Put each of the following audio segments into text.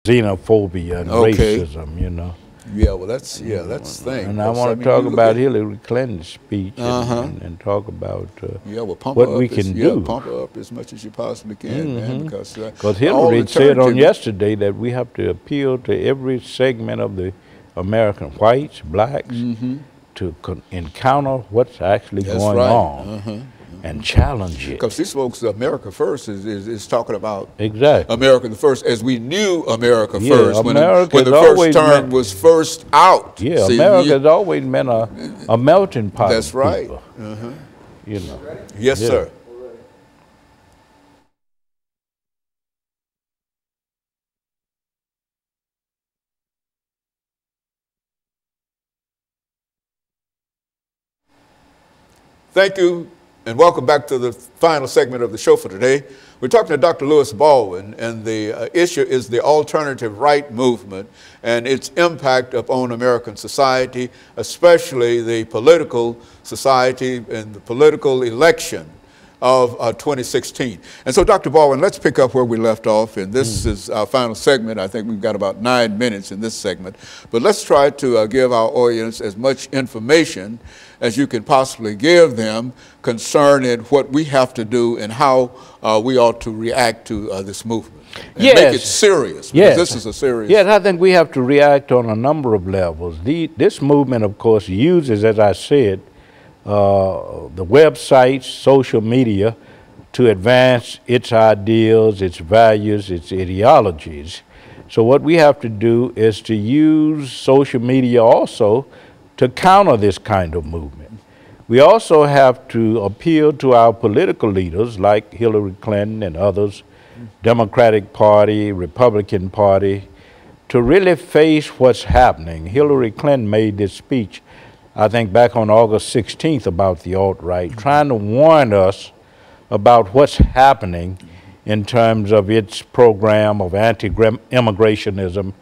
xenophobia and racism, you know. Yeah, well, that's the thing. And I want to talk about Hillary Clinton's speech and talk about what we can do. Yeah, pump her up as much as you possibly can, man, because Hillary said on yesterday that we have to appeal to every segment of the American whites, blacks, to encounter what's actually going on and challenge it. Because these folks, America First is talking about exactly America the First as we knew America yeah, First when the first term was first out. Yeah, America has always been a melting pot. That's right. You know. Yes, sir. Thank you, and welcome back to the final segment of the show for today. We're talking to Dr. Lewis Baldwin, and the issue is the alternative right movement and its impact upon American society, especially the political society and the political election of 2016. And so, Dr. Baldwin, let's pick up where we left off, and this is our final segment. I think we've got about 9 minutes in this segment, but let's try to give our audience as much information as you can possibly give them concerning what we have to do and how we ought to react to this movement. And make it serious, because this is a serious... Yes, I think we have to react on a number of levels. This movement, of course, uses, as I said, the websites, social media, to advance its ideals, its values, its ideologies. So what we have to do is to use social media also to counter this kind of movement. We also have to appeal to our political leaders like Hillary Clinton and others, Democratic Party, Republican Party, to really face what's happening. Hillary Clinton made this speech, I think, back on August 16th about the alt-right, trying to warn us about what's happening in terms of its program of anti-immigrationism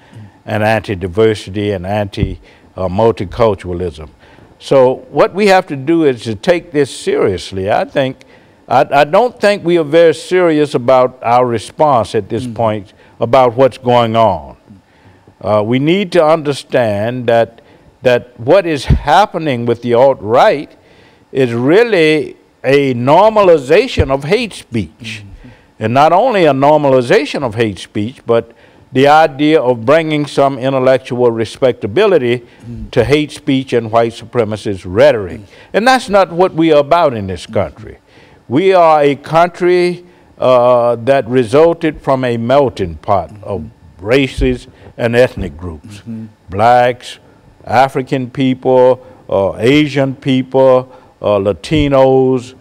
and anti-diversity and anti-multiculturalism. So what we have to do is to take this seriously. I don't think we are very serious about our response at this point about what's going on. We need to understand that what is happening with the alt-right is really a normalization of hate speech. And not only a normalization of hate speech, but the idea of bringing some intellectual respectability to hate speech and white supremacist rhetoric. And that's not what we are about in this country. We are a country that resulted from a melting pot of races and ethnic groups. Blacks, African people, Asian people, Latinos,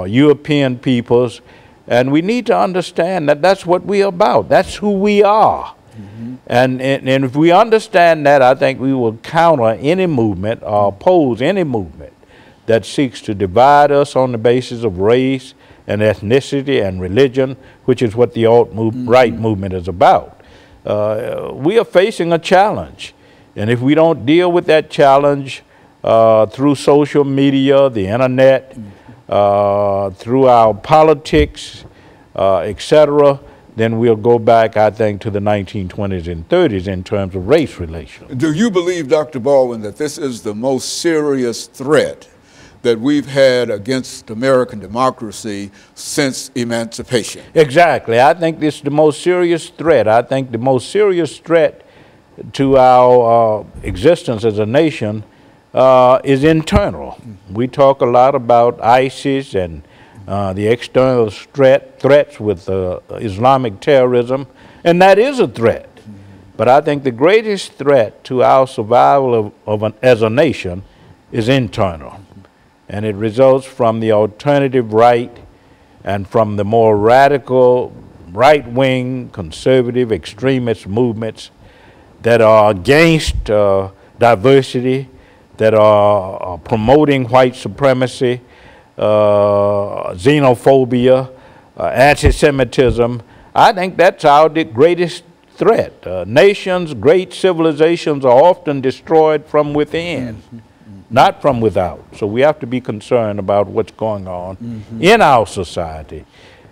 European peoples. And we need to understand that that's what we are about. That's who we are. And if we understand that, I think we will counter any movement or oppose any movement that seeks to divide us on the basis of race and ethnicity and religion, which is what the alt-right movement is about. We are facing a challenge. And if we don't deal with that challenge through social media, the internet, through our politics, etc., then we'll go back, I think, to the 1920s and 30s in terms of race relations. Do you believe, Dr. Baldwin, that this is the most serious threat that we've had against American democracy since emancipation? Exactly. I think this is the most serious threat. I think the most serious threat to our existence as a nation is internal. We talk a lot about ISIS and the external threats with Islamic terrorism, and that is a threat. But I think the greatest threat to our survival as a nation is internal. And it results from the alternative right and from the more radical right-wing, conservative, extremist movements that are against diversity, that are promoting white supremacy, xenophobia, anti-Semitism. I think that's our greatest threat. Nations, great civilizations are often destroyed from within, not from without. So we have to be concerned about what's going on in our society.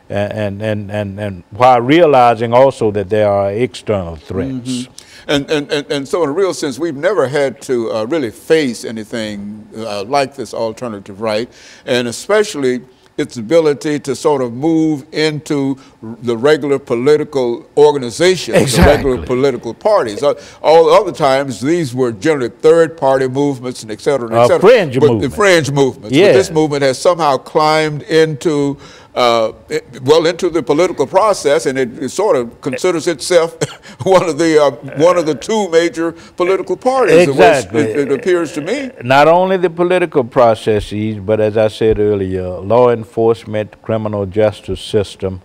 and while realizing also that there are external threats. And so in a real sense, we've never had to really face anything like this alternative right, and especially its ability to sort of move into the regular political organizations, exactly. the regular political parties. All other times, these were generally third-party movements and et cetera, et cetera. Fringe but movement. The fringe movements. Yeah. But this movement has somehow climbed into into the political process, and it sort of considers itself one of the two major political parties. Exactly. It appears to me. Not only the political processes, but as I said earlier, law enforcement, criminal justice system.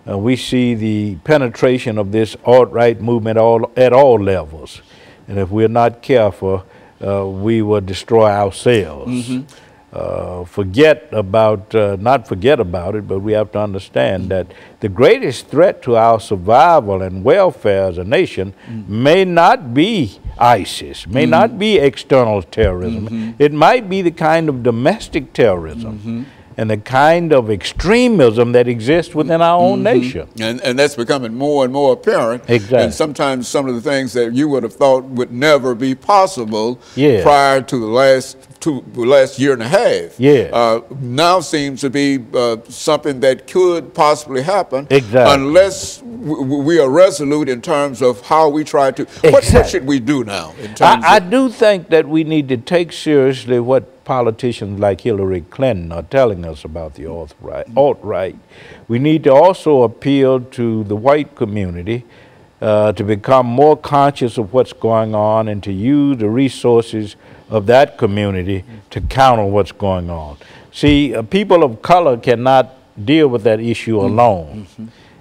We see the penetration of this alt-right movement at all levels, and if we're not careful, we will destroy ourselves. Not forget about it, but we have to understand that the greatest threat to our survival and welfare as a nation may not be ISIS, may not be external terrorism. It might be the kind of domestic terrorism and the kind of extremism that exists within our own nation. And that's becoming more and more apparent. Exactly. And sometimes some of the things that you would have thought would never be possible prior to the last year and a half now seems to be something that could possibly happen unless we are resolute in terms of how we try to. What should we do now? In terms I do think that we need to take seriously what politicians like Hillary Clinton are telling us about the alt-right. We need to also appeal to the white community to become more conscious of what's going on and to use the resources of that community to counter what's going on. See, people of color cannot deal with that issue alone.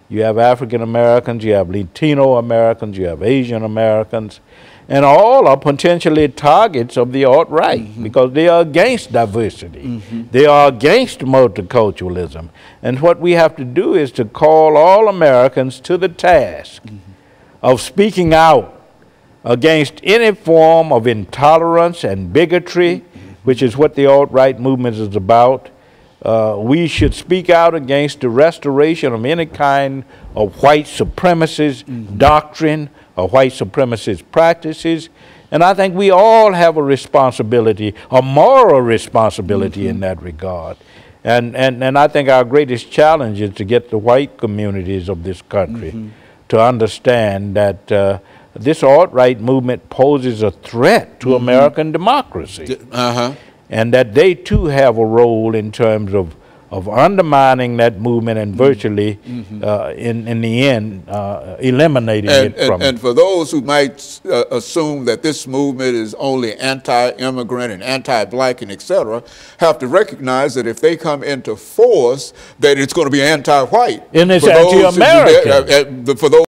You have African Americans, you have Latino Americans, you have Asian Americans, and all are potentially targets of the alt-right because they are against diversity. They are against multiculturalism. And what we have to do is to call all Americans to the task of speaking out against any form of intolerance and bigotry, which is what the alt-right movement is about. We should speak out against the restoration of any kind of white supremacist doctrine or white supremacist practices. And I think we all have a responsibility, a moral responsibility in that regard. And I think our greatest challenge is to get the white communities of this country to understand that this alt-right movement poses a threat to American democracy. And that they too have a role in terms of undermining that movement and virtually, in the end, eliminating it from And for those who might assume that this movement is only anti-immigrant and anti-black and et cetera, have to recognize that if they come into force, that it's going to be anti-white. And it's anti-American. For those